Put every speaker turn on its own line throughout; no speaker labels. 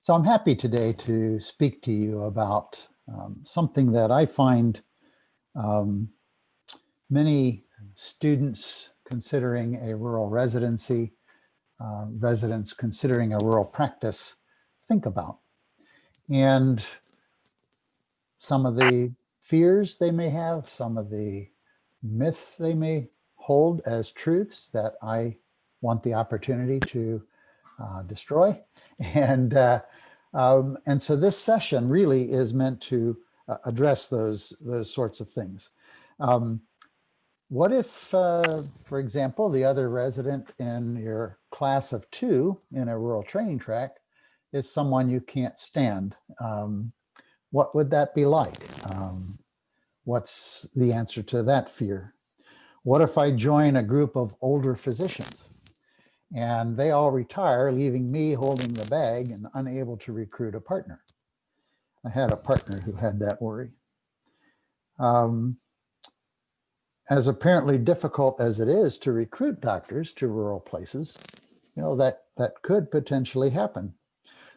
So I'm happy today to speak to you about something that I find um, many students considering a rural residency, residents considering a rural practice think about. And some of the fears they may have, some of the myths they may hold as truths that I want the opportunity to destroy. And, uh, and so this session really is meant to address those sorts of things. What if, for example, the other resident in your class of 2 in a rural training track is someone you can't stand? What would that be like? What's the answer to that fear? What if I join a group of older physicians and they all retire, leaving me holding the bag and unable to recruit a partner? I had a partner who had that worry. As apparently difficult as it is to recruit doctors to rural places, that could potentially happen.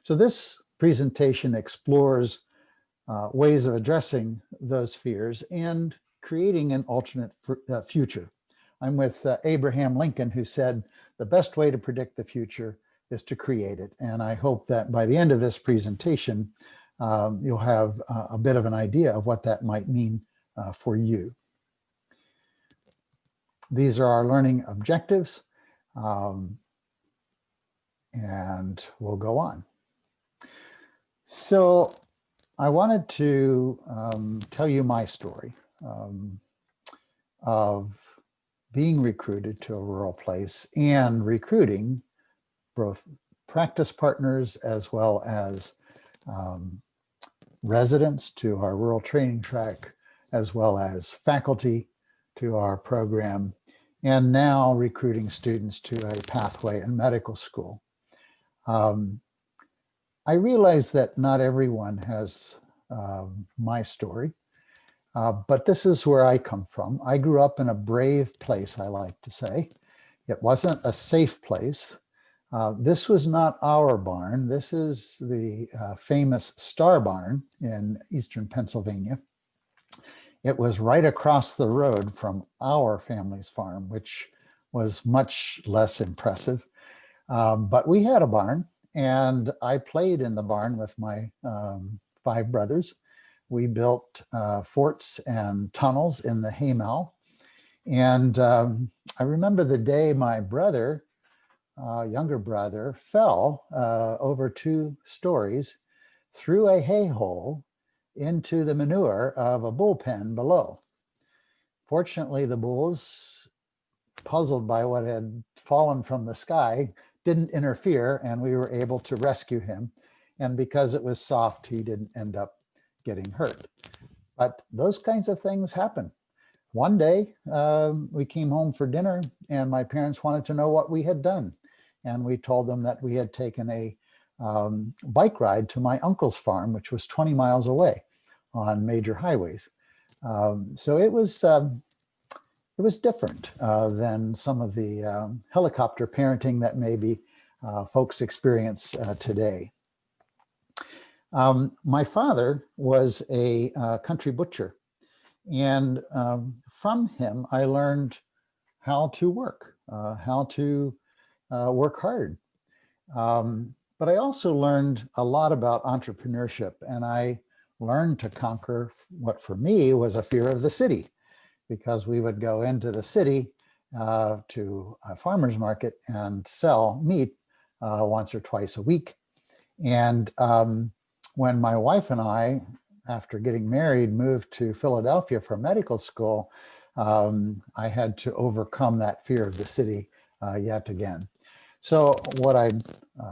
So this presentation explores ways of addressing those fears and creating an alternate future. I'm with Abraham Lincoln, who said, the best way to predict the future is to create it. And I hope that by the end of this presentation, you'll have a bit of an idea of what that might mean for you. These are our learning objectives, and we'll go on. So I wanted to tell you my story of being recruited to a rural place and recruiting both practice partners as well as residents to our rural training track, as well as faculty to our program, and now recruiting students to a pathway in medical school. I realize that not everyone has my story, but this is where I come from. I grew up in a brave place, I like to say. It wasn't a safe place. This was not our barn. This is the famous Star Barn in eastern Pennsylvania. It was right across the road from our family's farm, which was much less impressive. But we had a barn, and I played in the barn with my 5 brothers. We built forts and tunnels in the haymow. And I remember the day my brother, younger brother, fell over 2 stories through a hay hole into the manure of a bullpen below. Fortunately, the bulls, puzzled by what had fallen from the sky, didn't interfere, and we were able to rescue him. And because it was soft, he didn't end up getting hurt. But those kinds of things happen. One day, we came home for dinner, and my parents wanted to know what we had done. And we told them that we had taken a bike ride to my uncle's farm, which was 20 miles away on major highways. So it was different than some of the helicopter parenting that maybe folks experience today. My father was a country butcher, and from him I learned how to work hard. But I also learned a lot about entrepreneurship, and I learned to conquer what for me was a fear of the city, because we would go into the city to a farmer's market and sell meat once or twice a week. And when my wife and I, after getting married, moved to Philadelphia for medical school, I had to overcome that fear of the city yet again. So what I'd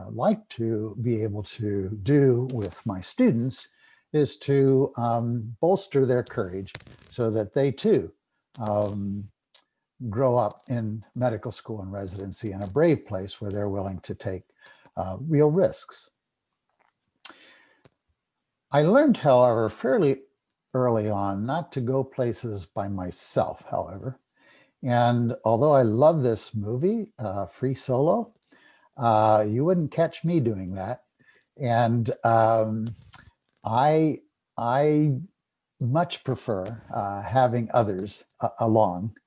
like to be able to do with my students is to bolster their courage so that they too grow up in medical school and residency in a brave place where they're willing to take real risks. I learned, however, fairly early on not to go places by myself, however. And although I love this movie, Free Solo, you wouldn't catch me doing that. And I much prefer having others along.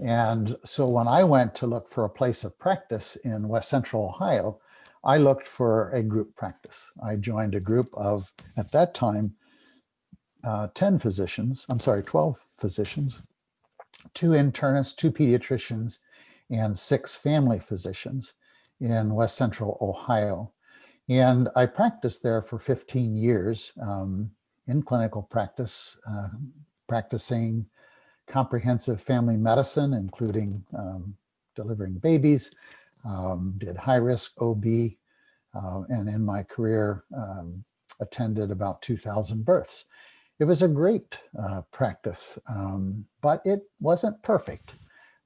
And so when I went to look for a place of practice in West Central Ohio, I looked for a group practice. I joined a group of, at that time, 12 physicians, 2 internists, 2 pediatricians, and 6 family physicians in West Central Ohio. And I practiced there for 15 years in clinical practice, practicing comprehensive family medicine, including delivering babies, did high-risk OB, and in my career attended about 2,000 births. It was a great practice, but it wasn't perfect.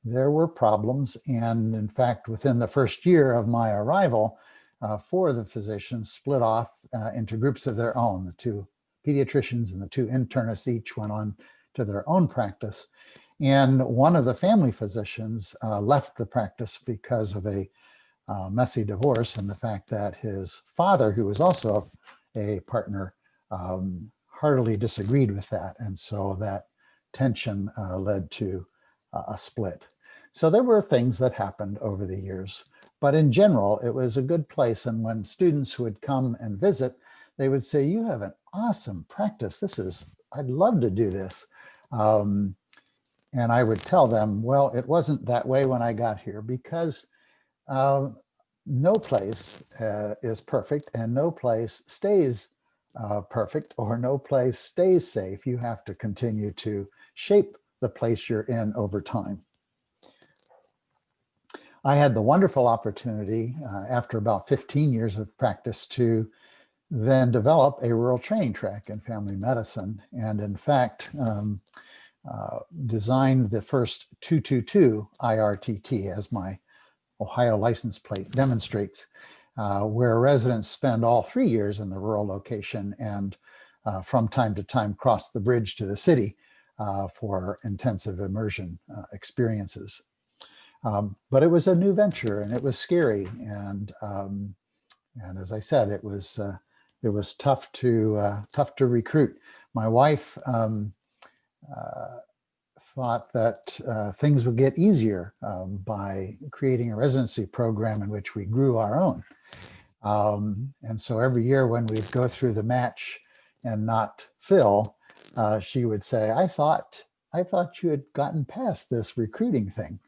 There were problems, and in fact, within the first year of my arrival, 4 of the physicians split off into groups of their own. The 2 pediatricians and the 2 internists each went on to their own practice. And one of the family physicians left the practice because of a messy divorce and the fact that his father, who was also a partner, heartily disagreed with that. And so that tension led to a split. So there were things that happened over the years, but in general, it was a good place. And when students would come and visit, they would say, "You have an awesome practice. I'd love to do this." And I would tell them, well, it wasn't that way when I got here, because no place is perfect and no place stays perfect, or no place stays safe. You have to continue to shape the place you're in over time. I had the wonderful opportunity after about 15 years of practice to then develop a rural training track in family medicine. And in fact, designed the first 222 IRTT, as my Ohio license plate demonstrates, where residents spend all 3 years in the rural location and from time to time cross the bridge to the city for intensive immersion experiences. But it was a new venture and it was scary. And as I said, it was tough to recruit. My wife thought that things would get easier by creating a residency program in which we grew our own. And so every year when we'd go through the match and not fill, she would say, I thought you had gotten past this recruiting thing.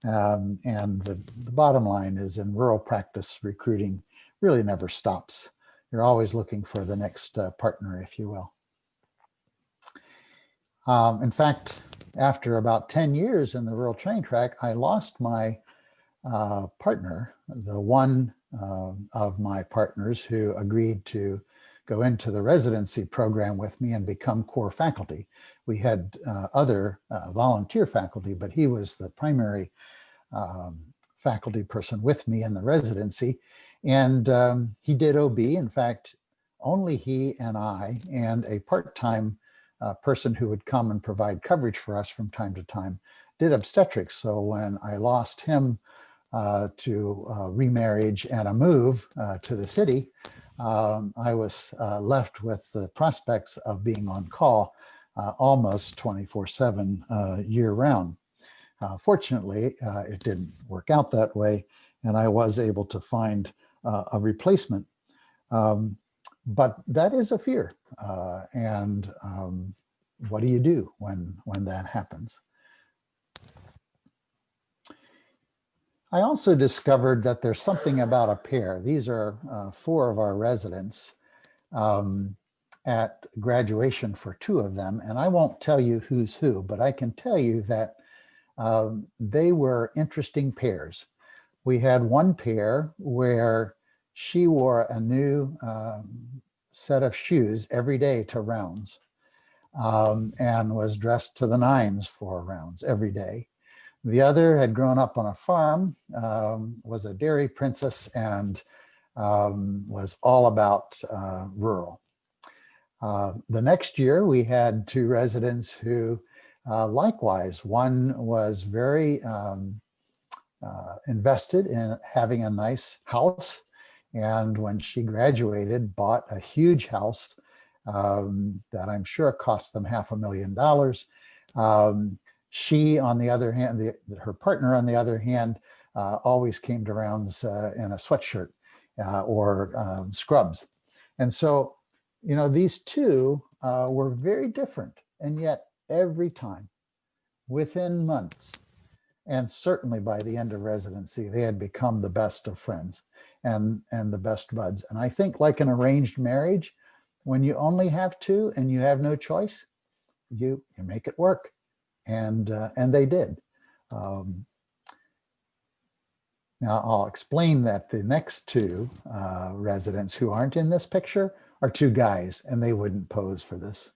And the bottom line is, in rural practice, recruiting really never stops. You're always looking for the next partner, if you will. In fact, after about 10 years in the rural training track, I lost my partner, the one of my partners who agreed to go into the residency program with me and become core faculty. We had other volunteer faculty, but he was the primary faculty person with me in the residency. And he did OB. In fact, only he and I and a part-time person who would come and provide coverage for us from time to time did obstetrics. So when I lost him to remarriage and a move to the city, I was left with the prospects of being on call almost 24/7 year round. Fortunately, it didn't work out that way, and I was able to find a replacement. But that is a fear. And what do you do when that happens? I also discovered that there's something about a pair. These are 4 of our residents at graduation for 2 of them. And I won't tell you who's who, but I can tell you that they were interesting pairs. We had one pair where she wore a new set of shoes every day to rounds and was dressed to the nines for rounds every day. The other had grown up on a farm, was a dairy princess, and was all about rural. The next year, we had 2 residents who likewise, one was very invested in having a nice house And when she graduated, bought a huge house that I'm sure cost them $500,000. She, on the other hand, her partner, on the other hand, always came to rounds in a sweatshirt or scrubs. And so, you know, these two were very different. And yet every time, within months, and certainly by the end of residency, they had become the best of friends and the best buds. And I think, like an arranged marriage, when you only have two and you have no choice, you make it work. And they did. Now I'll explain that the next two residents who aren't in this picture are two guys, and they wouldn't pose for this.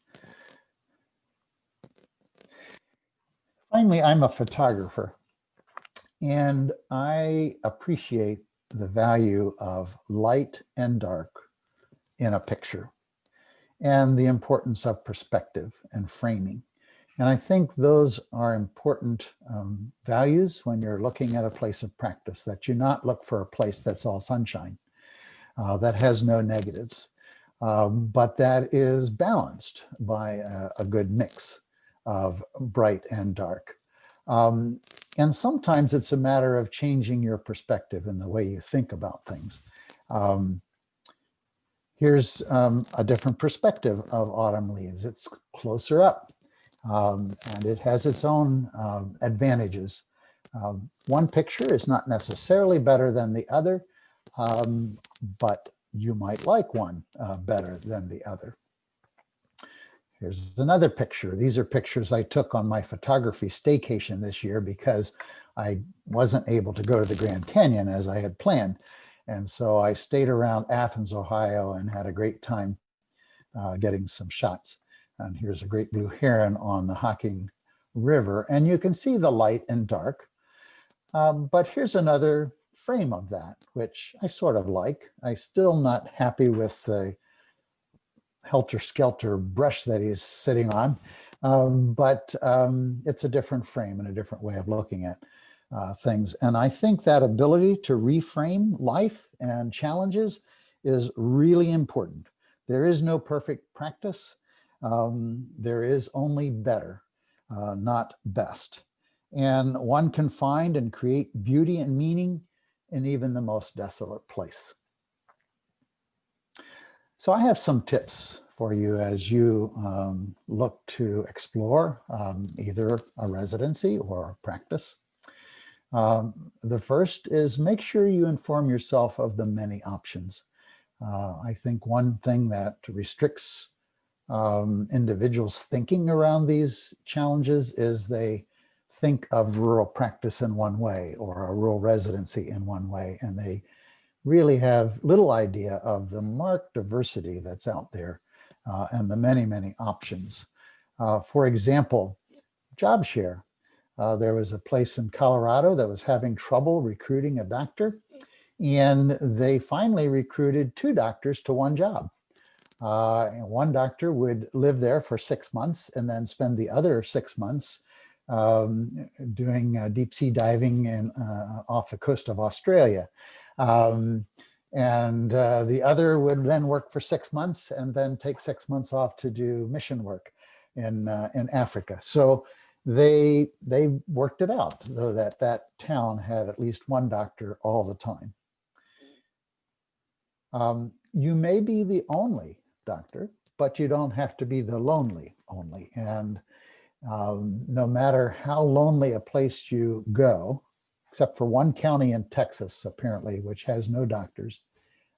Finally, I'm a photographer, and I appreciate the value of light and dark in a picture and the importance of perspective and framing. And I think those are important values when you're looking at a place of practice, that you not look for a place that's all sunshine, that has no negatives, but that is balanced by a good mix of bright and dark. And sometimes it's a matter of changing your perspective and the way you think about things. Here's a different perspective of autumn leaves. It's closer up. And it has its own advantages. One picture is not necessarily better than the other, but you might like one better than the other. Here's another picture. These are pictures I took on my photography staycation this year because I wasn't able to go to the Grand Canyon as I had planned. And so I stayed around Athens, Ohio, and had a great time getting some shots. And here's a great blue heron on the Hocking River. And you can see the light and dark. But here's another frame of that, which I sort of like. I'm still not happy with the helter-skelter brush that he's sitting on. But it's a different frame and a different way of looking at things. And I think that ability to reframe life and challenges is really important. There is no perfect practice. There is only better, not best. And one can find and create beauty and meaning in even the most desolate place. So I have some tips for you as you look to explore either a residency or a practice. The first is make sure you inform yourself of the many options. I think one thing that restricts individuals thinking around these challenges is they think of rural practice in one way or a rural residency in one way, and they really have little idea of the marked diversity that's out there and the many, many options. For example, job share. There was a place in Colorado that was having trouble recruiting a doctor, and they finally recruited two doctors to one job. One doctor would live there for 6 months and then spend the other 6 months doing deep sea diving off the coast of Australia. And the other would then work for 6 months and then take 6 months off to do mission work in Africa. So they worked it out, though that town had at least one doctor all the time. You may be the only doctor, but you don't have to be the lonely only. And no matter how lonely a place you go, except for one county in Texas, apparently, which has no doctors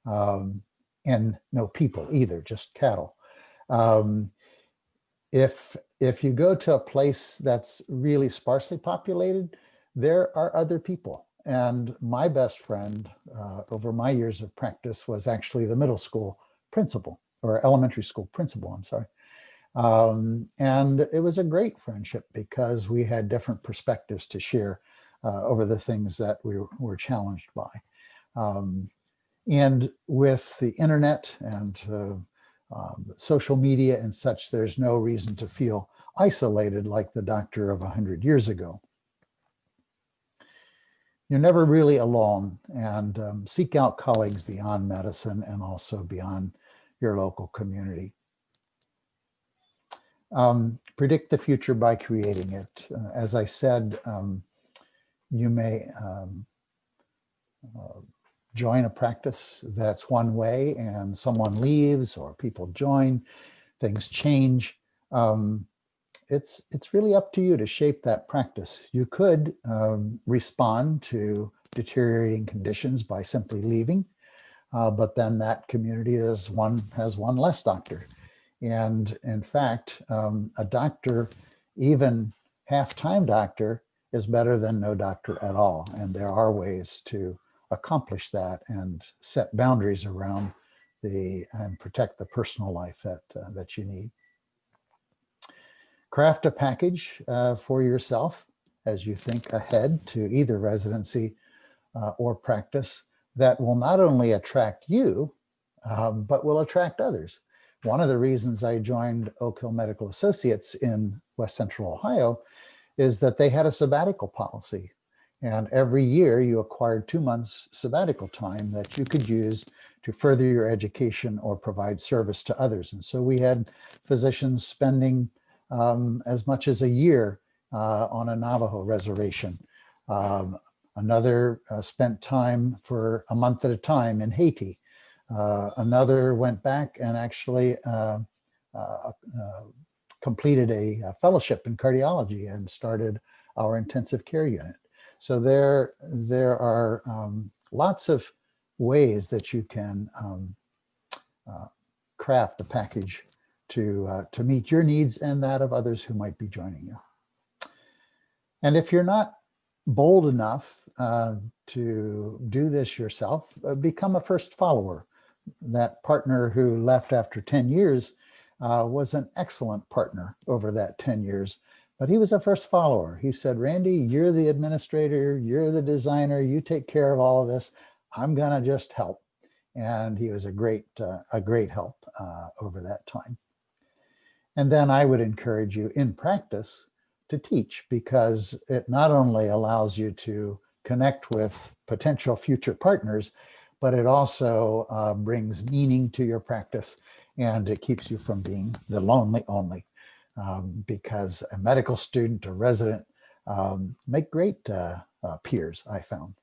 and no people either, just cattle. If you go to a place that's really sparsely populated, there are other people. And my best friend over my years of practice was actually the middle school principal, or elementary school principal, I'm sorry. And it was a great friendship because we had different perspectives to share over the things that we were challenged by. And with the internet and social media and such, there's no reason to feel isolated like the doctor of 100 years ago. you're never really alone, and seek out colleagues beyond medicine and also beyond your local community. Predict the future by creating it. As I said, you may join a practice that's one way and someone leaves or people join, things change. It's really up to you to shape that practice. You could respond to deteriorating conditions by simply leaving, but then that community has one less doctor. And in fact, a doctor, even half-time doctor, is better than no doctor at all. And there are ways to accomplish that and set boundaries around and protect the personal life that you need. Craft a package for yourself as you think ahead to either residency or practice that will not only attract you, but will attract others. One of the reasons I joined Oak Hill Medical Associates in West Central Ohio is that they had a sabbatical policy. And every year you acquired 2 months sabbatical time that you could use to further your education or provide service to others. And so we had physicians spending as much as a year on a Navajo reservation. Another spent time for a month at a time in Haiti. Another went back and actually completed a fellowship in cardiology and started our intensive care unit. So there are lots of ways that you can craft the package to meet your needs and that of others who might be joining you. And if you're not bold enough to do this yourself, become a first follower. That partner who left after 10 years was an excellent partner over that 10 years, but he was a first follower. He said, Randy, you're the administrator, you're the designer, you take care of all of this. I'm gonna just help. And he was a great help over that time. And then I would encourage you in practice to teach, because it not only allows you to connect with potential future partners, but it also brings meaning to your practice, and it keeps you from being the lonely only, because a medical student or resident make great peers, I found.